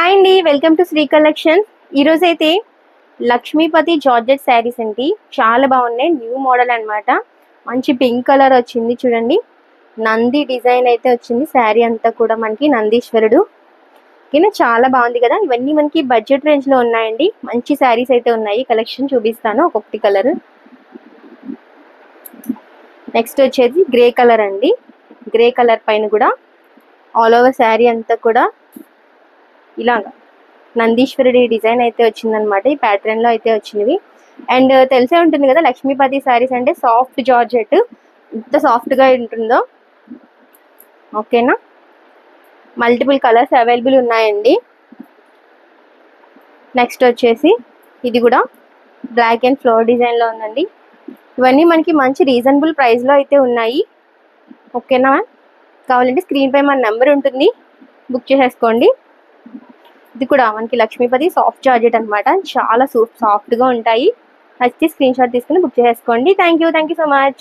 Hi అండి, welcome to Shri collection. ఈరోజు అయితే లక్ష్మీపతి జార్జెట్ శారీస్ అండి, చాలా బాగున్నాయి. న్యూ మోడల్ అన్నమాట. మంచి పింక్ కలర్ వచ్చింది చూడండి. నంది డిజైన్ అయితే వచ్చింది. శారీ అంతా కూడా మనకి నందీశ్వరుడు. ఓకేనా, చాలా బాగుంది కదా. ఇవన్నీ మనకి బడ్జెట్ రేంజ్ లో ఉన్నాయండి. మంచి శారీస్ అయితే ఉన్నాయి. కలెక్షన్ చూపిస్తాను ఒక్కొక్కటి కలర్. నెక్స్ట్ వచ్చేది గ్రే కలర్ అండి. గ్రే కలర్ పైన కూడా ఆల్ ఓవర్ శారీ అంతా కూడా ఇలాగా నందీశ్వరుడి డిజైన్ అయితే వచ్చిందనమాట. ఈ ప్యాటర్న్ లో అయితే వచ్చినవి. అండ్ తెలిసే ఉంటుంది కదా, లక్ష్మీపతి శారీస్ అంటే సాఫ్ట్ జార్జెట్, ఎంత సాఫ్ట్ గా ఉంటుందో. ఓకేనా, మల్టిపుల్ కలర్స్ అవైలబుల్ ఉన్నాయండి. నెక్స్ట్ వచ్చేసి ఇది కూడా బ్లాక్ అండ్ ఫ్లోర్ డిజైన్ లో ఉందండి. ఇవన్నీ మనకి మంచి రీజనబుల్ ప్రైస్ లో అయితే ఉన్నాయి. ఓకేనా, కావాలంటే స్క్రీన్ పై మన నెంబర్ ఉంటుంది, బుక్ చేసేసుకోండి. ఇది కూడా మనకి లక్ష్మీపతి సాఫ్ట్ జార్జెట్ అనమాట. చాలా సాఫ్ట్ గా ఉంటాయి. నచ్చితే స్క్రీన్ షాట్ తీసుకుని బుక్ చేసుకోండి. Thank you so much.